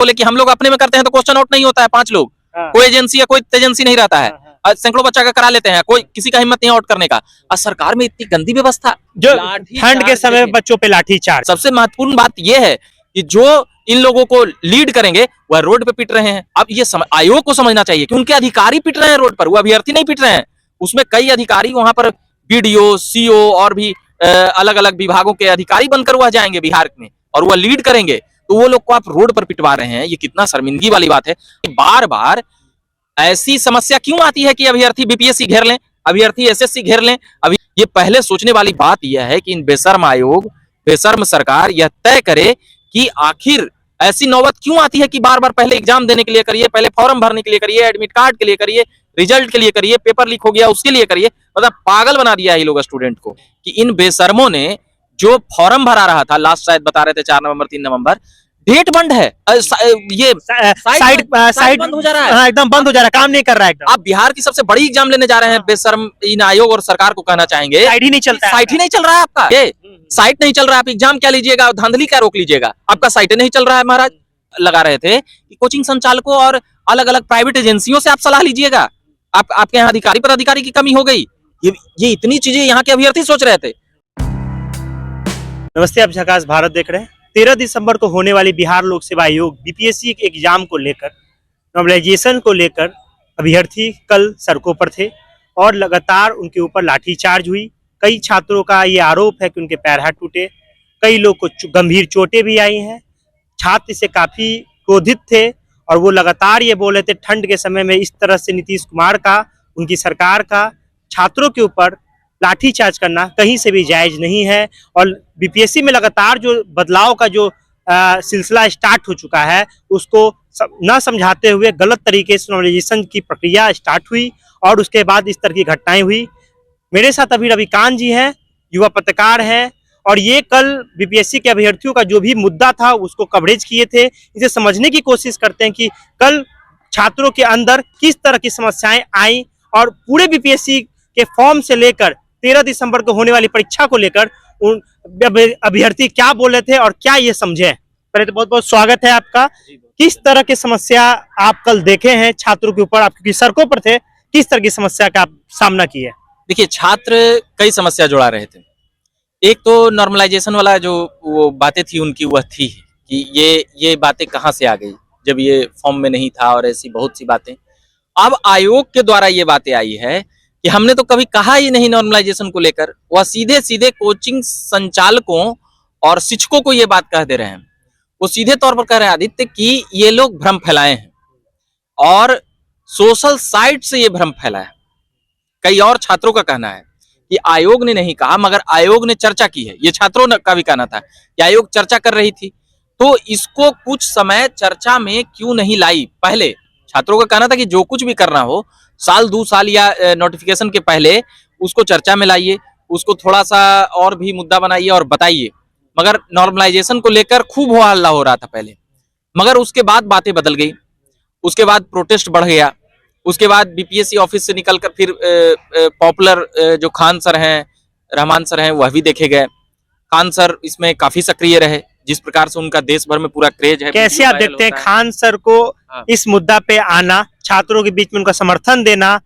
बोले कि हम लोग अपने में करते हैं तो क्वेश्चन आउट नहीं होता है, 5 लोग, कोई एजेंसी या कोई एजेंसी नहीं रहता है, सैकड़ों बच्चा का करा लेते हैं, कोई किसी का हिम्मत नहीं आउट करने का। और सरकार में इतनी गंदी व्यवस्था, जो ठंड के समय में बच्चों पे लाठी चार्ज। सबसे महत्वपूर्ण बात यह है कि जो इन लोगों को लीड करेंगे वह रोड पे पिट रहे हैं। अब ये आयोग को समझना चाहिए कि उनके अधिकारी पिट रहे हैं रोड पर, वो अभ्यर्थी नहीं पिट रहे हैं। उसमें कई अधिकारी वहां पर बीडीओ, सीओ और भी अलग अलग विभागों के अधिकारी बनकर वह जाएंगे बिहार में और वह लीड करेंगे, तो वो लोग को आप रोड पर पिटवा रहे हैं। ये कितना शर्मिंदगी वाली बात है। बार बार ऐसी समस्या क्यों आती है कि अभ्यर्थी बीपीएससी घेर लें, अभ्यर्थी एसएससी घेर लें। अभी ये पहले सोचने वाली बात यह है कि इन बेशर्म आयोग, बेशर्म सरकार यह तय करे कि आखिर ऐसी नौबत क्यों आती है कि बार बार पहले एग्जाम देने के लिए करिए, पहले फॉर्म भरने के लिए करिए, एडमिट कार्ड के लिए करिए, रिजल्ट के लिए करिए, पेपर लीक हो गया उसके लिए करिए। मतलब पागल बना दिया है ये लोग स्टूडेंट को कि इन बेशर्मों ने जो फॉर्म भरा रहा था, लास्ट शायद बता रहे थे 4 नवंबर 3 नवंबर, डेट बंद है, ये साइड बंद हो जा रहा है। हाँ, एकदम बंद हो जा रहा है, काम नहीं कर रहा है एकदम। आप बिहार की सबसे बड़ी एग्जाम लेने जा रहे हैं, बेशर्म इन आयोग और सरकार को कहना चाहेंगे साइड ही नहीं चलता है, साइट ही नहीं चल रहा है आपका, ये साइट नहीं चल रहा है, आप एग्जाम क्या लीजिएगा, धांधली क्या रोक लीजिएगा, आपका साइट नहीं चल रहा है। महाराज लगा रहे थे कि कोचिंग संचालकों और अलग अलग प्राइवेट एजेंसियों से आप सलाह लीजिएगा, आपके यहाँ अधिकारी पदाधिकारी की कमी हो गई। ये इतनी चीजें यहाँ के अभ्यर्थी सोच रहे थे। नमस्ते, आप झकास भारत देख रहे हैं। 13 दिसंबर को होने वाली बिहार लोक सेवा आयोग बीपीएससी एग्जाम को लेकर, नॉर्मलाइजेशन को लेकर अभ्यर्थी कल सड़कों पर थे और लगातार उनके ऊपर लाठीचार्ज हुई। कई छात्रों का ये आरोप है कि उनके पैर हाथ टूटे, कई लोग को गंभीर चोटें भी आई हैं। छात्र इससे काफी क्रोधित थे और वो लगातार ये बोल रहे थे ठंड के समय में इस तरह से नीतीश कुमार का, उनकी सरकार का छात्रों के ऊपर लाठीचार्ज करना कहीं से भी जायज नहीं है। और बीपीएससी में लगातार जो बदलाव का जो सिलसिला स्टार्ट हो चुका है, उसको न समझाते हुए गलत तरीके से नॉर्मलाइजेशन की प्रक्रिया स्टार्ट हुई और उसके बाद इस तरह की घटनाएं हुई। मेरे साथ अभी रविकांत जी हैं, युवा पत्रकार हैं, और ये कल बीपीएससी के अभ्यर्थियों का जो भी मुद्दा था उसको कवरेज किए थे। इसे समझने की कोशिश करते हैं कि कल छात्रों के अंदर किस तरह की समस्याएं आई और पूरे बीपीएससी के फॉर्म से लेकर 13 दिसंबर को होने वाली परीक्षा को लेकर उन अभ्यर्थी क्या बोले थे और क्या ये समझे। पहले तो बहुत बहुत स्वागत है आपका। किस तरह की समस्या आप कल देखे हैं छात्रों के ऊपर, आप क्योंकि सड़कों पर थे, किस तरह की समस्या का आप सामना किए? देखिए, छात्र कई समस्या जुड़ा रहे थे। एक तो नॉर्मलाइजेशन वाला जो वो बातें थी उनकी, वह थी कि ये बातें कहाँ से आ गई जब ये फॉर्म में नहीं था, और ऐसी बहुत सी बातें। अब आयोग के द्वारा ये बातें आई है कि हमने तो कभी कहा ही नहीं नॉर्मलाइजेशन को लेकर, वह सीधे सीधे कोचिंग संचालकों और शिक्षकों को ये बात कह दे रहे हैं। वो सीधे तौर पर कह रहे हैं आदित्य कि ये लोग भ्रम फैलाए हैं और सोशल साइट से ये भ्रम फैला है। कई और छात्रों का कहना है कि आयोग ने नहीं कहा, मगर आयोग ने चर्चा की है। ये छात्रों का भी कहना था कि आयोग चर्चा कर रही थी, तो इसको कुछ समय चर्चा में क्यों नहीं लाई। पहले छात्रों का कहना था कि जो कुछ भी करना हो, साल 2 साल या नोटिफिकेशन के पहले उसको चर्चा में लाइए, उसको थोड़ा सा और भी मुद्दा बनाइए और बताइए। मगर नॉर्मलाइजेशन को लेकर खूब हो हल्ला हो रहा था पहले, मगर उसके बाद बातें बदल गई। उसके बाद प्रोटेस्ट बढ़ गया। उसके बाद बीपीएससी ऑफिस से निकलकर फिर पॉपुलर जो खान सर हैं, रहमान सर हैं, वह भी देखे गए। खान सर इसमें काफी सक्रिय रहे, जिस प्रकार से उनका देश भर में पूरा क्रेज है। कैसे आप देखते हैं खान सर को इस मुद्दा पे आना, छात्रों के बीच में उनका समर्थन देना,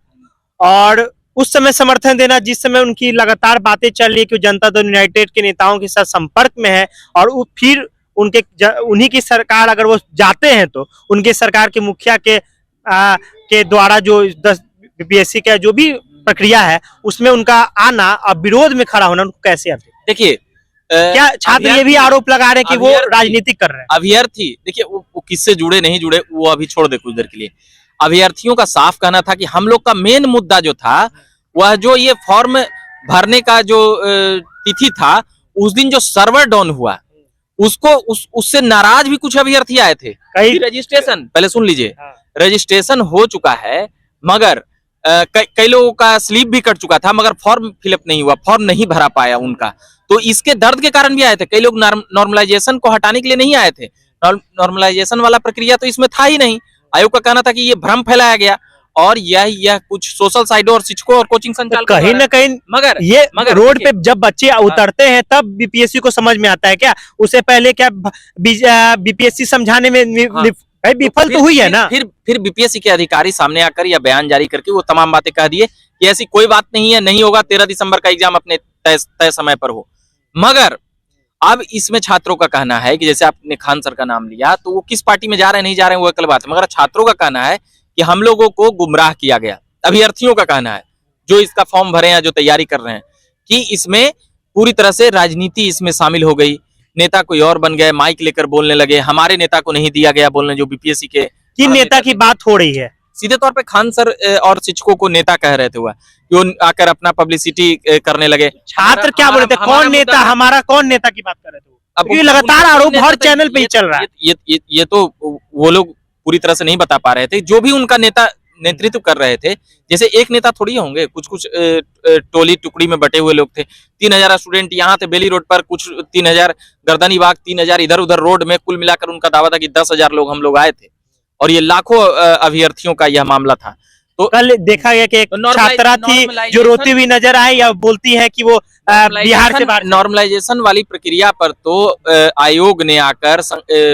और उस समय समर्थन देना जिस समय उनकी लगातार बातें चल रही है कि जनता दल यूनाइटेड के नेताओं के साथ संपर्क में है, और वो फिर उन्हीं की सरकार अगर वो जाते हैं तो उनके सरकार के मुखिया के द्वारा जो बीपीएससी का जो भी प्रक्रिया है उसमें उनका आना और विरोध में खड़ा होना, उनको कैसे आप देखिए? क्या छात्र ये भी आरोप लगा रहे हैं कि वो राजनीतिक कर रहे हैं? अभ्यर्थी देखिए, वो किससे जुड़े नहीं जुड़े वो अभी छोड़ दे कुछ देर के लिए। अभ्यर्थियों का साफ कहना था कि हम लोग का मेन मुद्दा जो था, वह जो ये फॉर्म भरने का जो तिथि था, उस दिन जो सर्वर डाउन हुआ, उससे नाराज भी कुछ अभ्यर्थी आए थे। कई रजिस्ट्रेशन, पहले सुन लीजिए, रजिस्ट्रेशन हो चुका है, मगर कई लोगों का स्लिप भी कट चुका था, मगर फॉर्म फिलअप नहीं हुआ, फॉर्म नहीं भरा पाया उनका। तो इसके दर्द के कारण भी आए थे। कई लोग नॉर्मलाइजेशन को हटाने के लिए नहीं आए थे। नॉर्मलाइजेशन वाला प्रक्रिया तो इसमें था ही नहीं। आयोग का कहना था कि ये भ्रम फैलाया गया और यह कुछ सोशल साइटों और शिक्षकों और कोचिंग तो संचालकों कहीं द्वारा न कहीं मगर ये मगर रोड देखिए, पे जब बच्चे उतरते हैं तब बीपीएससी को समझ में आता है क्या? उससे पहले क्या बीपीएससी समझाने में हाँ, भाई विफल तो हुई है ना। फिर बीपीएससी के अधिकारी सामने आकर या बयान जारी करके वो तमाम बातें कह दिए कि ऐसी कोई बात नहीं है, नहीं होगा, 13 दिसंबर का एग्जाम अपने तय समय पर हो। मगर अब इसमें छात्रों का कहना है कि जैसे आपने खान सर का नाम लिया, तो वो किस पार्टी में जा रहे हैं नहीं जा रहे हैं वो एक अलग बात है, मगर छात्रों का कहना है कि हम लोगों को गुमराह किया गया। अभ्यर्थियों का कहना है जो इसका फॉर्म भरे हैं, जो तैयारी कर रहे हैं, कि इसमें पूरी तरह से राजनीति इसमें शामिल हो गई, नेता कोई और बन गए, माइक लेकर बोलने लगे, हमारे नेता को नहीं दिया गया बोलने, जो बीपीएससी के किन नेता की बात हो रही है? सीधे तौर पे खान सर और शिक्षकों को नेता कह रहे थे, हुआ कि वो आकर अपना पब्लिसिटी करने लगे। छात्र क्या बोले थे? कौन नेता? हमारा कौन नेता की बात कर रहे थे? क्योंकि लगातार आरोप हर चैनल पे ही चल रहा है। ये तो वो लोग पूरी तरह से नहीं बता पा रहे थे, जो भी उनका नेता नेतृत्व कर रहे थे। जैसे एक नेता थोड़ी होंगे, कुछ कुछ टोली टुकड़ी में बटे हुए लोग थे। 3000 स्टूडेंट यहाँ थे बेली रोड पर, कुछ 3000 गर्दनी बाग, 3000 इधर उधर रोड में, कुल मिलाकर उनका दावा था कि 10,000 लोग हम लोग आए थे, और ये लाखों अभ्यर्थियों का यह मामला था। तो कल देखा गया कि एक छात्रा थी जो रोती हुई नजर आई या बोलती है कि वो बिहार से बाहर। नॉर्मलाइजेशन वाली प्रक्रिया पर तो आयोग ने आकर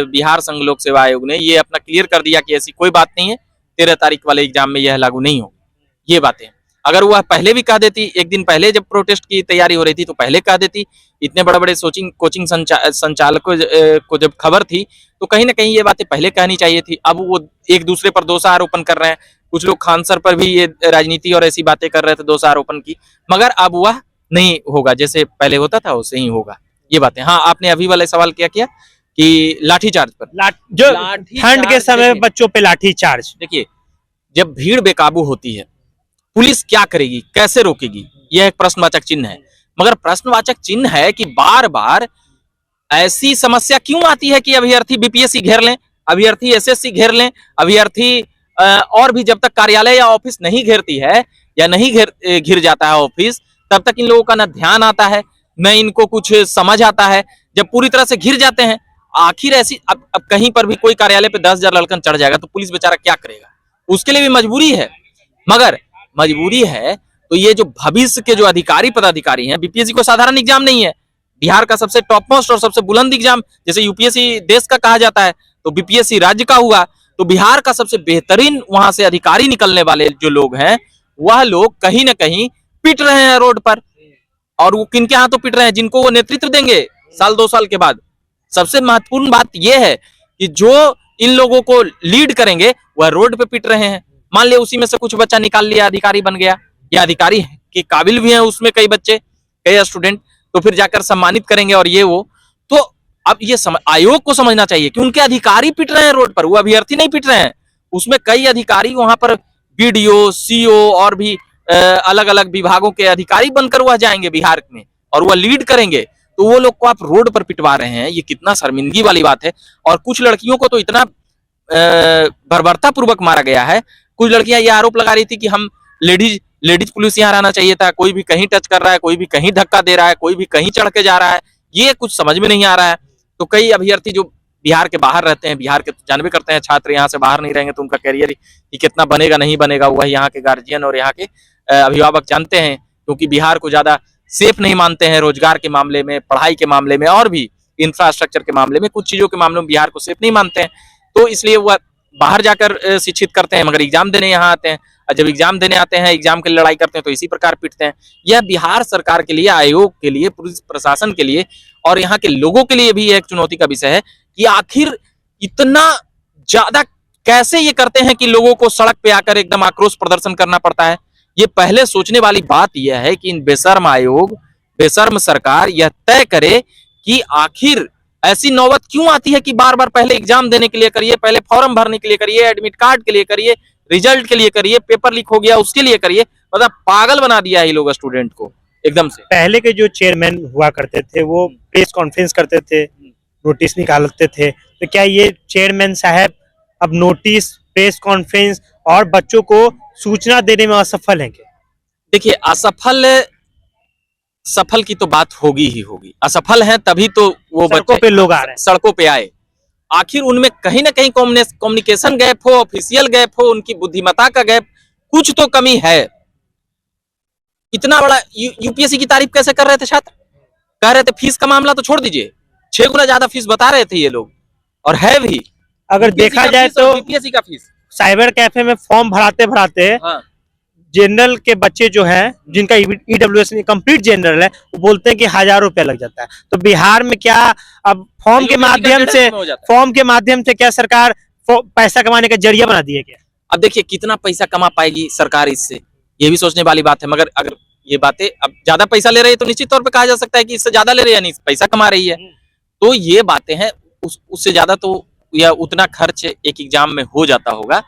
बिहार संघ लोक सेवा आयोग ने ये अपना क्लियर कर दिया कि ऐसी कोई बात नहीं है, 13 तारीख वाले एग्जाम में यह लागू नहीं होगी। ये बातें अगर वह पहले भी कह देती, एक दिन पहले जब प्रोटेस्ट की तैयारी हो रही थी तो पहले कह देती, इतने बड़े बड़े कोचिंग संचालकों को जब खबर थी तो कहीं ना कहीं ये बातें पहले कहनी चाहिए थी। अब वो एक दूसरे पर दोषारोपण कर रहे हैं, कुछ लोग खान सर पर भी ये राजनीति और ऐसी बातें कर रहे थे दोषारोपण की, मगर अब वह नहीं होगा, जैसे पहले होता था वैसे ही होगा। ये बातें। हाँ, आपने अभी वाला सवाल क्या किया कि लाठीचार्ज पर, जो ठंड के समय बच्चों पे लाठीचार्ज। देखिए, जब भीड़ बेकाबू होती है, पुलिस क्या करेगी, कैसे रोकेगी, यह एक प्रश्नवाचक चिन्ह है। मगर प्रश्नवाचक चिन्ह है कि बार बार ऐसी समस्या क्यों आती है कि अभ्यर्थी बीपीएससी घेर लें, अभ्यर्थी एसएससी घेर लें, अभ्यर्थी और भी जब तक कार्यालय या ऑफिस नहीं घेरती है या नहीं घिर जाता है ऑफिस, तब तक इन लोगों का न ध्यान आता है न इनको कुछ समझ आता है। जब पूरी तरह से घिर जाते हैं, आखिर ऐसी अब कहीं पर भी कोई कार्यालय पे 10,000 लड़कन चढ़ जाएगा तो पुलिस बेचारा क्या करेगा? उसके लिए भी मजबूरी है। मगर मजबूरी है तो ये जो भविष्य के जो अधिकारी पदाधिकारी हैं, बीपीएससी को साधारण एग्जाम नहीं है, बिहार का सबसे टॉप मोस्ट और सबसे बुलंद एग्जाम, जैसे यूपीएससी देश का कहा जाता है तो बीपीएससी राज्य का हुआ, तो बिहार का सबसे बेहतरीन वहां से अधिकारी निकलने वाले जो लोग हैं, वह लोग कहीं ना कहीं पिट रहे हैं रोड पर। और वो किनके हाथों पिट रहे हैं? जिनको वो नेतृत्व देंगे साल 2 साल के बाद। सबसे महत्वपूर्ण बात यह है कि जो इन लोगों को लीड करेंगे वह रोड पे पिट रहे हैं। मान लिया उसी में से कुछ बच्चा निकाल लिया, अधिकारी बन गया, या अधिकारी के काबिल भी हैं उसमें कई बच्चे, कई स्टूडेंट, तो फिर जाकर सम्मानित करेंगे और ये वो। तो अब ये आयोग को समझना चाहिए कि उनके अधिकारी पिट रहे हैं रोड पर, वो अभ्यर्थी नहीं पिट रहे हैं। उसमें कई अधिकारी वहां पर बीडीओ, सीओ और भी अलग अलग विभागों के अधिकारी बनकर वह जाएंगे बिहार में और वह लीड करेंगे, तो वो लोग को आप रोड पर पिटवा रहे हैं, ये कितना शर्मिंदगी वाली बात है। और कुछ लड़कियों को तो इतना बर्बरता पूर्वक मारा गया है। कुछ लड़कियां ये आरोप लगा रही थी कि हम लेडीज पुलिस यहाँ रहना चाहिए था, कोई भी कहीं टच कर रहा है, कोई भी कहीं धक्का दे रहा है, कोई भी कहीं चढ़ के जा रहा है, ये कुछ समझ में नहीं आ रहा है। तो कई अभ्यर्थी जो बिहार के बाहर रहते हैं, बिहार के जानबे करते हैं छात्र यहाँ से बाहर नहीं रहेंगे तो उनका करियर ही कितना बनेगा नहीं बनेगा, वह यहाँ के गार्जियन और यहाँ के अभिभावक जानते हैं, क्योंकि बिहार को ज्यादा सेफ नहीं मानते हैं रोजगार के मामले में, पढ़ाई के मामले में और भी इंफ्रास्ट्रक्चर के मामले में, कुछ चीजों के मामले में बिहार को सेफ नहीं मानते हैं। तो इसलिए वह बाहर जाकर शिक्षित करते हैं, मगर एग्जाम देने यहाँ आते हैं, और जब एग्जाम देने आते हैं, एग्जाम के लिए लड़ाई करते हैं तो इसी प्रकार पिटते हैं। यह बिहार सरकार के लिए, आयोग के लिए, पुलिस प्रशासन के लिए और यहाँ के लोगों के लिए भी एक चुनौती का विषय है कि आखिर इतना ज्यादा कैसे ये करते हैं कि लोगों को सड़क पे आकर एकदम आक्रोश प्रदर्शन करना पड़ता है। ये पहले सोचने वाली बात यह है कि इन बेशर्म आयोग, बेशर्म सरकार यह तय करे कि आखिर ऐसी नौबत क्यों आती है कि बार बार पहले एग्जाम देने के लिए करिए, पहले फॉर्म भरने के लिए करिए, एडमिट कार्ड के लिए करिए, रिजल्ट के लिए करिए, पेपर लीक हो गया उसके लिए करिए, मतलब पागल बना दिया है ये लोग स्टूडेंट को एकदम से। पहले के जो चेयरमैन हुआ करते थे वो प्रेस कॉन्फ्रेंस करते थे, नोटिस निकालते थे, तो क्या ये चेयरमैन साहब अब नोटिस, प्रेस कॉन्फ्रेंस और बच्चों को सूचना देने में असफल हैं क्या? देखिए, सफल की तो बात होगी ही होगी, असफल हैं तभी तो वो सड़कों पे लोग आ रहे हैं, सड़कों पे आए। आखिर उनमें कहीं ना कहीं कम्युनिकेशन गैप हो, ऑफिशियल गैप हो, उनकी बुद्धिमत्ता का गैप कुछ तो कमी है। इतना बड़ा यूपीएससी की तारीफ कैसे कर रहे थे छात्र, कह रहे थे फीस का मामला तो छोड़ दीजिए, 6 गुना ज्यादा फीस बता रहे थे ये लोग, और है भी। अगर देखा जाए तो बीपीएससी का फीस साइबर कैफे में फॉर्म भराते भराते हाँ। जनरल के बच्चे जो हैं जिनका ईडब्ल्यूएस कंप्लीट जनरल है, वो बोलते हैं कि 1000 रुपया लग जाता है। तो बिहार में क्या अब फॉर्म के माध्यम से क्या सरकार पैसा कमाने का जरिया बना दिया क्या? अब देखिए कितना पैसा कमा पाएगी सरकार इससे, ये भी सोचने वाली बात है। मगर अगर ये बातें अब ज्यादा पैसा ले रही है तो निश्चित तौर पे कहा जा सकता है कि इससे ज्यादा ले रही है, नहीं पैसा कमा रही है। तो ये बातें हैं, उससे ज्यादा तो या उतना खर्च एक एग्जाम में हो जाता होगा।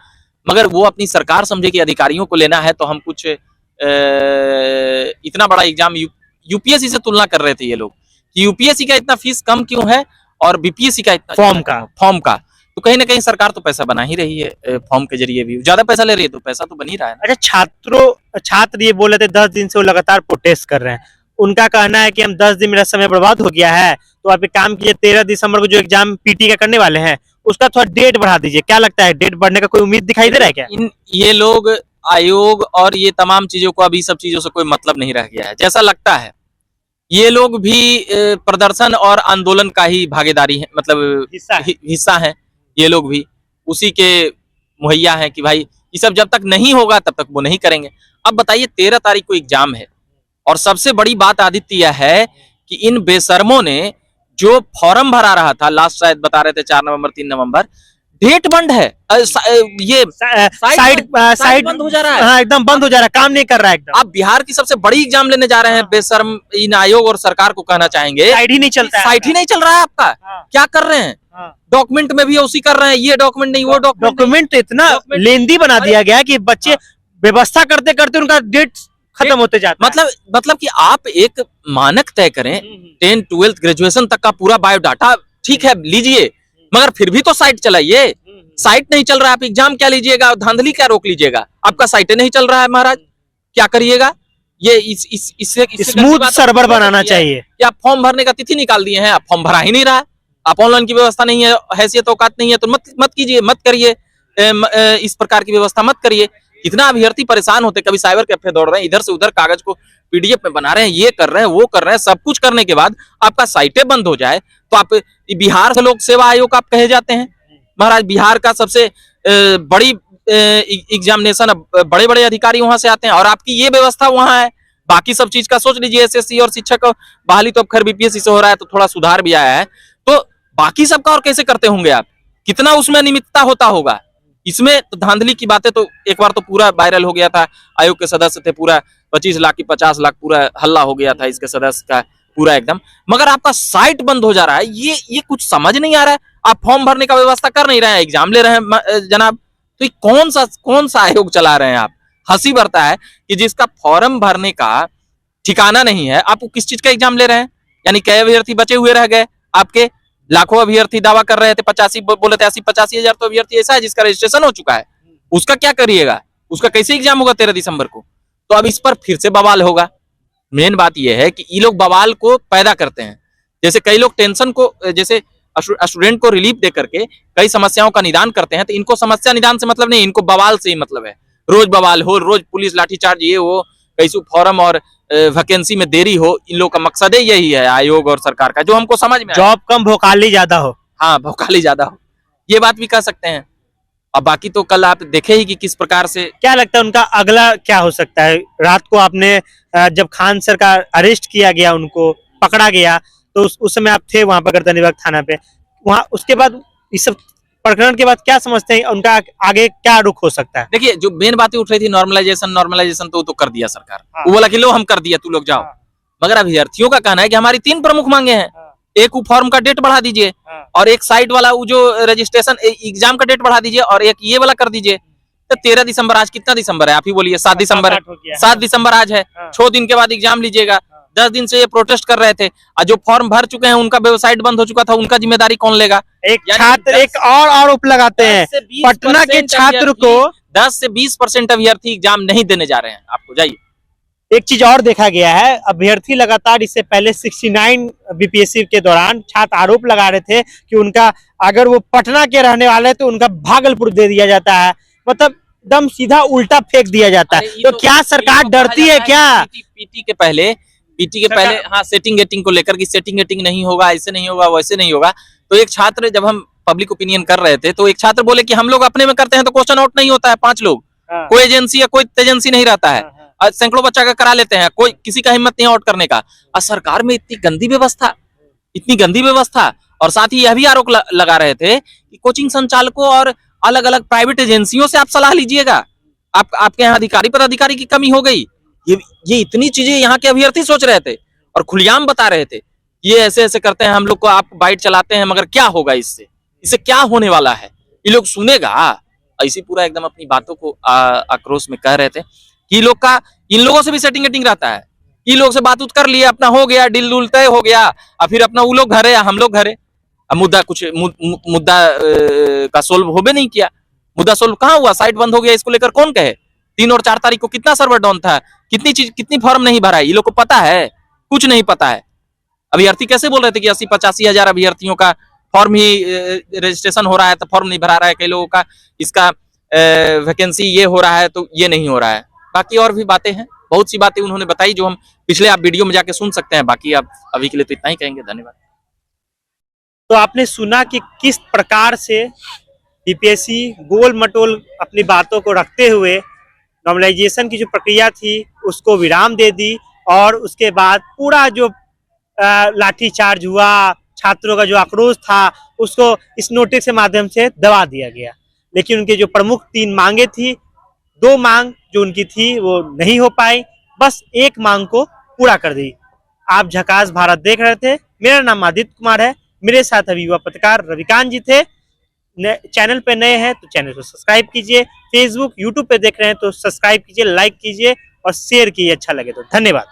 मगर वो अपनी सरकार समझे कि अधिकारियों को लेना है, तो हम कुछ इतना बड़ा एग्जाम यूपीएससी से तुलना कर रहे थे ये लोग कि यूपीएससी का इतना फीस कम क्यों है और बीपीएससी का इतना फॉर्म का। तो कहीं ना कहीं सरकार तो पैसा बना ही रही है, फॉर्म के जरिए भी ज्यादा पैसा ले रही है, तो पैसा तो बन ही रहा है। अच्छा, छात्र ये बोल रहे थे 10 दिन से वो लगातार प्रोटेस्ट कर रहे हैं। उनका कहना है कि हम 10 दिन मेरा समय बर्बाद हो गया है, तो आप एक काम कीजिए, 13 दिसंबर को जो एग्जाम पीटी का करने वाले हैं उसका थोड़ा डेट बढ़ा दीजिए। क्या लगता है, डेट बढ़ने का कोई उम्मीद दिखाई दे रहा है क्या? ये लोग आयोग और ये तमाम चीजों को, अभी सब चीजों से कोई मतलब नहीं रह गया है जैसा लगता है। ये लोग भी प्रदर्शन और आंदोलन का ही भागीदारी है, मतलब हिस्सा है। ये लोग भी उसी के मुहैया हैं कि भाई ये सब जब तक नहीं होगा तब तक वो नहीं करेंगे। अब बताइए 13 तारीख को एग्जाम है, और सबसे बड़ी बात आदित्य यह है कि इन बेशर्मों ने जो फॉर्म भरा रहा था, लास्ट शायद बता रहे थे 4 नवंबर 3 नवंबर, डेट बंद है। ये साइट बंद हो जा रहा है। हाँ, एकदम बंद हो जा रहा है, काम नहीं कर रहा है एकदम। आप बिहार की सबसे बड़ी एग्जाम लेने जा रहे हैं, बेशर्म इन आयोग और सरकार को कहना चाहेंगे साइट ही नहीं चलता है, साइट ही नहीं चल रहा है आपका। क्या कर रहे हैं? डॉक्यूमेंट में भी उसी कर रहे हैं, ये डॉक्यूमेंट नहीं, वो डॉक्यूमेंट तो इतना लेंदी बना दिया गया कि बच्चे व्यवस्था करते करते उनका डेट खत्म होते जाता है। मतलब कि आप एक मानक तय करें, 10, 12 ग्रेजुएशन तक का पूरा बायोडाटा ठीक है लीजिए, मगर फिर भी तो साइट चलाइए। साइट नहीं चल रहा है, आप एग्जाम क्या लीजिएगा, धांधली क्या रोक लीजिएगा? आपका साइट नहीं चल रहा है महाराज, क्या करिएगा? ये इससे स्मूथ सर्वर बनाना चाहिए। कि आप फॉर्म भरने का तिथि निकाल दिए हैं, आप फॉर्म भरा ही नहीं रहा है, आप ऑनलाइन की व्यवस्था नहीं है, हैसियत औकात नहीं है, तो मत कीजिए, मत करिए, इस प्रकार की व्यवस्था मत करिए। कितना अभ्यर्थी परेशान होते, कभी साइबर कैफे दौड़ रहे हैं, इधर से उधर कागज को पीडीएफ में बना रहे हैं, ये कर रहे हैं, वो कर रहे हैं, सब कुछ करने के बाद आपका साइटें बंद हो जाए तो आप बिहार लोक सेवा आयोग आप कहे जाते हैं। महाराज बिहार का सबसे बड़ी एग्जामिनेशन, बड़े बड़े अधिकारी वहां से आते हैं, और आपकी ये व्यवस्था वहां है। बाकी सब चीज का सोच लीजिए, एसएससी और शिक्षक बहाली तो अब खैर बीपीएससी से हो रहा है, तो थोड़ा सुधार भी आया है, तो बाकी सबका और कैसे करते होंगे आप? कितना उसमें अनियमितता होता होगा? इसमें तो धांधली की बातें तो एक बार तो पूरा वायरल हो गया था, आयोग के सदस्य थे, पूरा 25 लाख की 50 लाख पूरा हल्ला हो गया था इसके सदस्य का पूरा एकदम। मगर आपका साइट बंद हो जा रहा है, ये कुछ समझ नहीं आ रहा है। आप फॉर्म भरने का व्यवस्था कर नहीं रहे हैं, एग्जाम ले रहे हैं जनाब, तो ये कौन सा आयोग चला रहे हैं आप? हंसी बरता है कि जिसका फॉर्म भरने का ठिकाना नहीं है, आप किस चीज का एग्जाम ले रहे हैं? यानी कई अभ्यर्थी बचे हुए रह गए आपके, लाखों अभ्यर्थी दावा कर रहे थे, 85 बोले थे, 80-85 हजार तो अभ्यर्थी ऐसा है जिसका रजिस्ट्रेशन हो चुका है, उसका क्या करिएगा? उसका कैसे एग्जाम होगा 13 दिसंबर को? तो अब इस पर फिर से बवाल होगा। मेन बात यह है कि ये लोग बवाल को पैदा करते हैं। जैसे कई लोग टेंशन को, जैसे स्टूडेंट को रिलीफ दे करके कई समस्याओं का निदान करते हैं, तो इनको समस्या निदान से मतलब नहीं, इनको बवाल से ही मतलब है। रोज बवाल हो, रोज पुलिस लाठीचार्ज ये हो, कैसे फॉर्म और वैकेंसी में देरी हो, इन लोगों का मकसद यही है आयोग और सरकार का, जो हमको समझ में जॉब कम भोकाली ज्यादा हो। हाँ, भोकाली ज्यादा हो, ये बात भी कह सकते हैं। और बाकी तो कल आप देखे ही कि किस प्रकार से। क्या लगता है उनका अगला क्या हो सकता है? रात को आपने जब खान सर का अरेस्ट किया गया, उनको पकड़ा गया, तो उस समय आप थे वहां पर गर्दनी बाग थाना पे, वहां उसके बाद इस सब प्रकरण के बाद क्या समझते हैं उनका आगे क्या रुख हो सकता है? देखिए, जो मेन बातें उठ रही थी नॉर्मलाइजेशन तो कर दिया सरकार। वो बोला कि लो हम कर दिया, तू लोग जाओ। मगर अभ्यर्थियों का कहना है कि हमारी 3 प्रमुख मांगे हैं। एक फॉर्म का डेट बढ़ा दीजिए, और एक साइट वाला वो जो रजिस्ट्रेशन एग्जाम का डेट बढ़ा दीजिए, और एक ये वाला कर दीजिए। तो 13 दिसंबर, आज कितना दिसंबर है आप ही बोलिए? 7 दिसंबर, 7 दिसंबर आज है। 6 दिन के बाद एग्जाम लीजिएगा। 10 दिन से ये प्रोटेस्ट कर रहे थे, और जो फॉर्म भर चुके हैं उनका वेबसाइट बंद हो चुका था, उनका जिम्मेदारी कौन लेगा? एक छात्र एक और आरोप लगाते हैं, पटना के छात्र को 10 से 20% अभ्यर्थी एग्जाम नहीं देने जा रहे हैं। आपको जाइए, एक चीज और देखा गया है, अभ्यर्थी लगातार इससे पहले 69 बीपीएससी के दौरान छात्र आरोप लगा रहे थे कि उनका, अगर वो पटना के रहने वाले तो उनका भागलपुर दे दिया जाता है। मतलब एकदम सीधा उल्टा फेंक दिया जाता है। अरे ये तो क्या सरकार ये डरती कहा है जाता क्या? पीटी के पहले हाँ सेटिंग गेटिंग को लेकर कि सेटिंग गेटिंग नहीं होगा, ऐसे नहीं होगा, वैसे नहीं होगा। तो एक छात्र, जब हम पब्लिक ओपिनियन कर रहे थे तो एक छात्र बोले कि हम लोग अपने में करते हैं तो क्वेश्चन आउट नहीं होता है, 5 लोग, हाँ, कोई एजेंसी या कोई एजेंसी नहीं रहता है, हाँ, और सैकड़ों बच्चा का करा लेते हैं, कोई किसी का हिम्मत नहीं आउट करने का। और सरकार में इतनी गंदी व्यवस्था, इतनी गंदी व्यवस्था। और साथ ही यह भी आरोप लगा रहे थे कि कोचिंग संचालकों और अलग अलग प्राइवेट एजेंसियों से आप सलाह लीजिएगा, आपके यहाँ अधिकारी पदाधिकारी की कमी हो गई। ये इतनी चीजें यहाँ के अभ्यर्थी सोच रहे थे और खुलेआम बता रहे थे, ये ऐसे ऐसे करते हैं हम लोग को, आप बाइट चलाते हैं, मगर क्या होगा इससे, इससे क्या होने वाला है, ये लोग सुनेगा? ऐसी पूरा एकदम अपनी बातों को आक्रोश में कह रहे थे कि इन लोगों से भी सेटिंग गेटिंग रहता है, इन लोग से बात उत कर लिए, अपना हो गया, डील डुल तय हो गया, और फिर अपना वो लोग घरे हम लोग घरे। अब मुद्दा का सोल्व होबे नहीं किया, मुद्दा सोल्व कहाँ हुआ, साइट बंद हो गया, इसको लेकर कौन कहे? 3 और 4 तारीख को कितना सर्वर डाउन था, कितनी फॉर्म नहीं भरा है, ये लोग को पता है? कुछ नहीं पता है। अभ्यर्थी कैसे बोल रहे थे कि 80-85 हजार अभ्यर्थियों का फॉर्म ही रजिस्ट्रेशन हो रहा है तो फॉर्म नहीं भरा रहा है, कई लोगों का इसका वैकेंसी ये हो रहा है तो ये नहीं हो रहा है। बाकी और भी बातें हैं, बहुत सी बातें उन्होंने बताई जो हम पिछले आप वीडियो में जाके सुन सकते हैं। बाकी आप अभी के लिए तो इतना ही कहेंगे, धन्यवाद। तो आपने सुना कि किस प्रकार से बीपीएससी गोल मटोल अपनी बातों को रखते हुए नॉर्मलाइजेशन की जो प्रक्रिया थी उसको विराम दे दी, और उसके बाद पूरा जो लाठीचार्ज हुआ, छात्रों का जो आक्रोश था उसको इस नोटिस के माध्यम से दबा दिया गया। लेकिन उनके जो प्रमुख 3 मांगे थी, 2 मांग जो उनकी थी वो नहीं हो पाई, बस एक मांग को पूरा कर दी। आप झकास भारत देख रहे थे, मेरा नाम आदित्य कुमार है, मेरे साथ अभी युवा पत्रकार रविकांत जी थे। चैनल पे नए हैं तो चैनल को सब्सक्राइब कीजिए, फेसबुक यूट्यूब पे देख रहे हैं तो सब्सक्राइब कीजिए, लाइक कीजिए और शेयर कीजिए अच्छा लगे तो। धन्यवाद।